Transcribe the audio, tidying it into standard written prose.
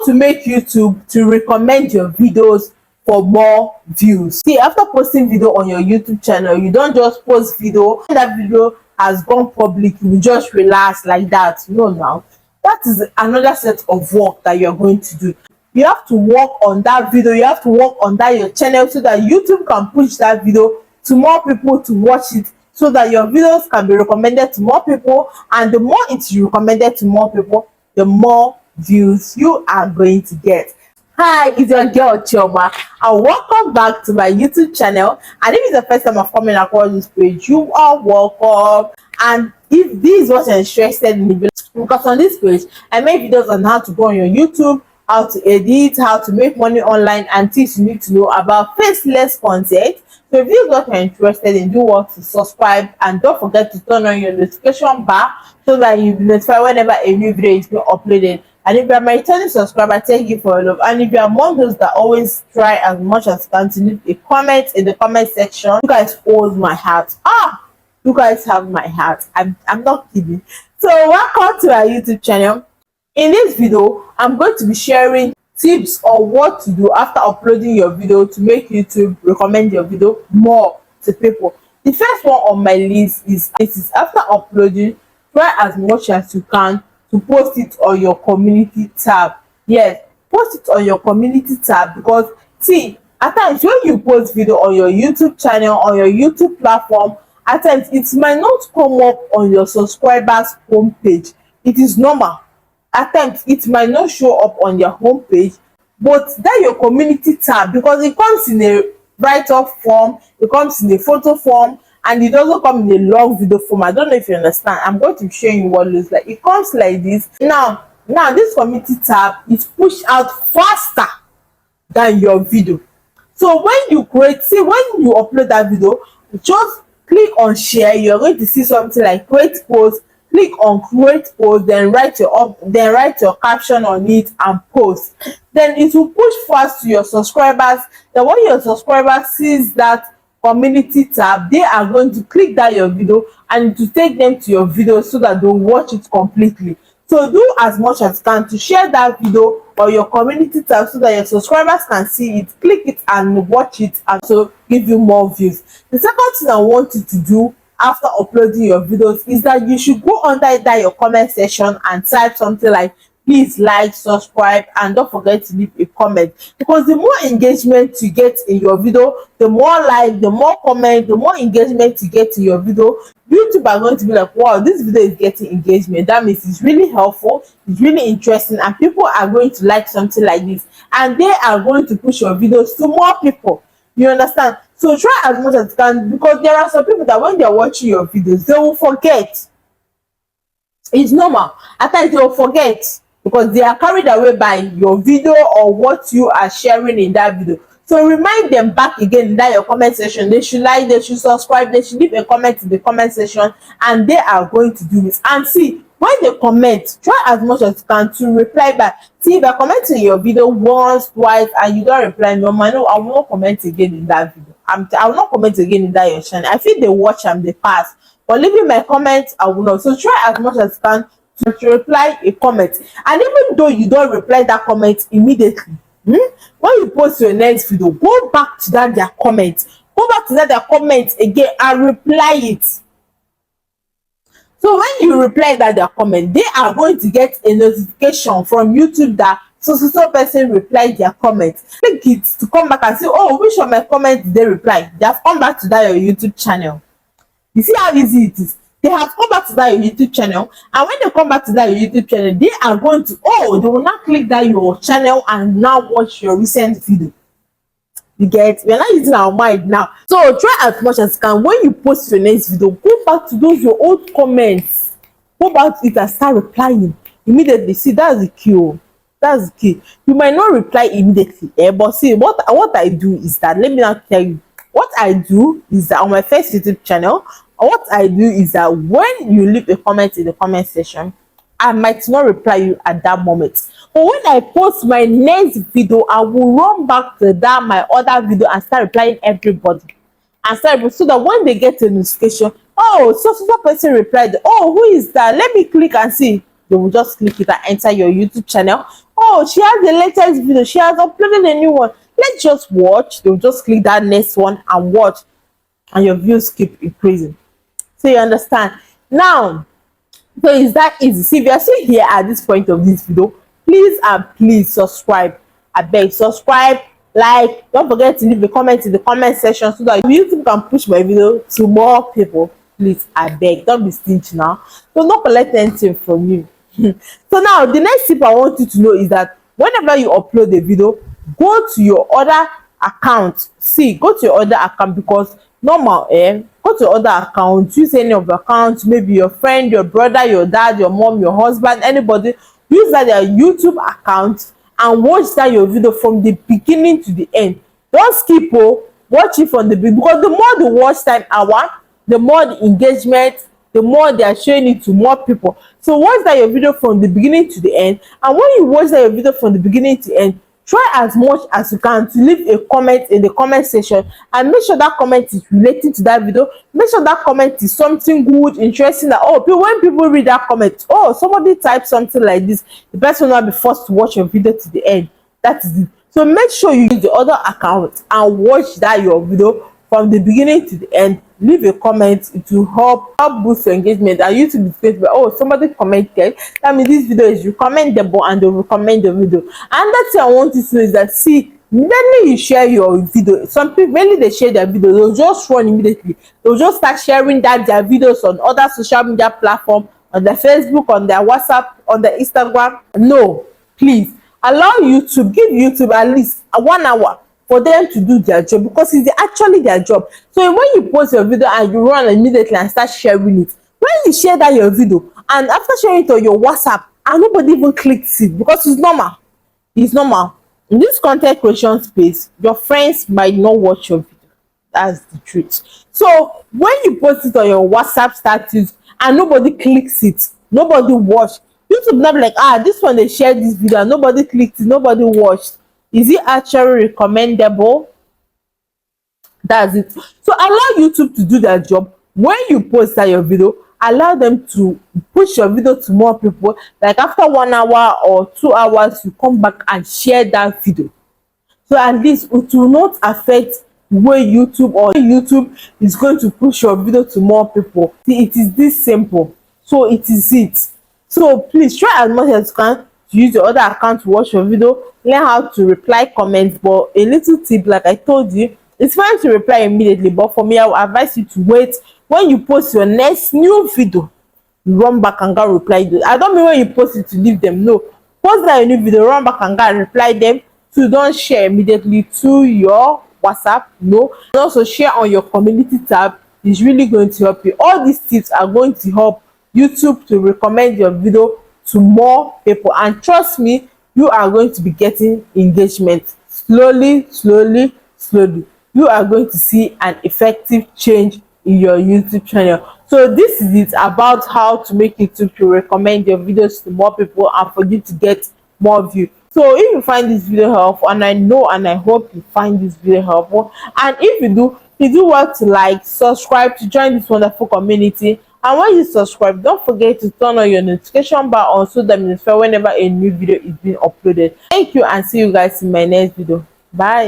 to make YouTube to recommend your videos for more views. See, after posting video on your YouTube channel, you don't just post video and that video has gone public, you just relax like that. No, now that is another set of work that you're going to do. You have to work on that video, you have to work on that your channel, so that YouTube can push that video to more people to watch it, so that your videos can be recommended to more people, and the more it's recommended to more people, the more views you are going to get. Hi, it's your girl Chioma, and welcome back to my YouTube channel. And if it's the first time I'm coming across this page, you are welcome. And if this is what you're interested in, because on this page I make videos on how to go on your YouTube, how to edit, how to make money online, and things you need to know about faceless content. So if this is what you're interested in, do want to subscribe, and don't forget to turn on your notification bar so that you'll be notified whenever a new video is being uploaded. And if you are my returning subscriber, thank you for your love. And if you are among those that always try as much as can to leave a comment in the comment section, you guys hold my heart. You guys have my heart. I'm not kidding. So welcome to our YouTube channel. In this video, I'm going to be sharing tips on what to do after uploading your video to make YouTube recommend your video more to people. The first one on my list is after uploading, try as much as you can to post it on your community tab. Yes, post it on your community tab, because see, at times when you post video on your YouTube channel, on your YouTube platform, at times it might not come up on your subscribers homepage. It is normal. At times it might not show up on their homepage, but that your community tab, because it comes in a write-up form, it comes in a photo form, and it doesn't come in a long video form. I don't know if you understand. I'm going to show you what it looks like. It comes like this. Now this community tab is pushed out faster than your video. So when you when you upload that video, just click on share. You're going to see something like create post. Click on create post, then write your caption on it and post. Then it will push fast to your subscribers. Then when your subscribers sees that community tab, they are going to click that your video and to take them to your video so that they'll watch it completely. So do as much as you can to share that video or your community tab so that your subscribers can see it, click it and watch it, and so give you more views. The second thing I want you to do after uploading your videos is that you should go under that your comment section and type something like please like, subscribe, and don't forget to leave a comment, because the more engagement you get in your video, the more like, the more comment, the more engagement you get in your video, YouTube are going to be like, wow, this video is getting engagement. That means it's really helpful, it's really interesting, and people are going to like something like this, and they are going to push your videos to more people. You understand? So try as much as you can, because there are some people that when they're watching your videos, they will forget. It's normal. At times they will forget, because they are carried away by your video or what you are sharing in that video. So remind them back again in that your comment section. They should like, they should subscribe, they should leave a comment in the comment section, and they are going to do it. And see, when they comment, try as much as you can to reply back. See, if I comment in your video once, twice, and you don't reply, no, I know I will not comment again in that video. I will not comment again in that your channel. I feel they watch and they pass, but leaving my comments, I will not. So try as much as you can to reply a comment. And even though you don't reply that comment immediately, when you post your next video, go back to that their comment, go back to that their comment again and reply it. So when you reply that their comment, they are going to get a notification from YouTube that so person replied their comment. Click it to come back and say, oh, which of my comments did they reply? They have come back to that your YouTube channel. You see how easy it is? They have come back to that your YouTube channel, and when they come back to that your YouTube channel, they are going to, they will now click that your channel and now watch your recent video. You get? We're not using our mind now. So try as much as you can. When you post your next video, go back to those your old comments, go back to it and start replying immediately. See, that's the key. That's the key. You might not reply immediately, but see, what I do is that, let me now tell you, what I do is that on my first YouTube channel, what I do is that when you leave a comment in the comment section, I might not reply you at that moment, but when I post my next video, I will run back to that my other video and start replying everybody, and so that when they get a notification, so person replied, who is that, let me click and see. They will just click it and enter your YouTube channel. oh, she has the latest video, she has uploaded a new one, let's just watch. They'll just click that next one and watch, and your views keep increasing. So you understand now. So it's that easy. See, if you are still here at this point of this video, please and please subscribe. I beg, subscribe, like, don't forget to leave a comment in the comment section so that YouTube can push my video to more people. Please, I beg, don't be stingy now. So not collect anything from you. So now the next tip I want you to know is that whenever you upload a video, go to your other account. See, go to your other account, because normal go to your other account, use any of the accounts, maybe your friend, your brother, your dad, your mom, your husband, anybody, use that their YouTube account and watch that your video from the beginning to the end. Don't skip, oh, watch it from the beginning, because the more the watch time hour, the more the engagement, the more they are showing it to more people. So watch that your video from the beginning to the end, and when you watch that your video from the beginning to end, try as much as you can to leave a comment in the comment section, and make sure that comment is relating to that video. Make sure that comment is something good, interesting, that oh, when people read that comment, oh, somebody typed something like this, the person will not be forced to watch your video to the end. That is it. So make sure you use the other account and watch that your video from the beginning to the end. Leave a comment to help boost your engagement, and YouTube is going to be, oh, somebody commented, that means this video is recommendable, and they'll recommend the video. And that's what I want you to know is that, see, mainly you share your video, some people mainly they share their video, they'll just run immediately, they'll just start sharing that their videos on other social media platform, on their Facebook, on their WhatsApp, on their Instagram. No, please allow YouTube, give YouTube at least 1 hour for them to do their job, because it's actually their job. So when you post your video and you run immediately and start sharing it, when you share that your video and after sharing it on your WhatsApp and nobody even clicks it, because it's normal, in this content creation space, your friends might not watch your video. That's the truth. So when you post it on your WhatsApp status and nobody clicks it, nobody watched, YouTube not be like, ah, this one they shared this video and nobody clicked it, nobody watched. Is it actually recommendable? That's it. So allow YouTube to do their job. When you post that your video, allow them to push your video to more people. Like after 1 hour or 2 hours, you come back and share that video. So at least it will not affect where YouTube is going to push your video to more people. See, it is this simple. So it is it. So please try as much as you can to use your other account to watch your video. Learn how to reply comments, but a little tip, like I told you, it's fine to reply immediately, but for me, I will advise you to wait. When you post your next new video, you run back and go reply them. I don't mean when you post it to leave them, no, post that new video, run back and go reply them. So don't share immediately to your WhatsApp, no, and also share on your community tab. Is really going to help you. All these tips are going to help YouTube to recommend your video to more people, and trust me, you are going to be getting engagement slowly. You are going to see an effective change in your YouTube channel. So this is it about how to make YouTube to recommend your videos to more people and for you to get more views. So if you find this video helpful, and I know and I hope you find this video helpful, and if you do, please do well to like, subscribe to join this wonderful community. And when you subscribe, don't forget to turn on your notification bar on so that you know whenever a new video is being uploaded. Thank you, and see you guys in my next video. Bye.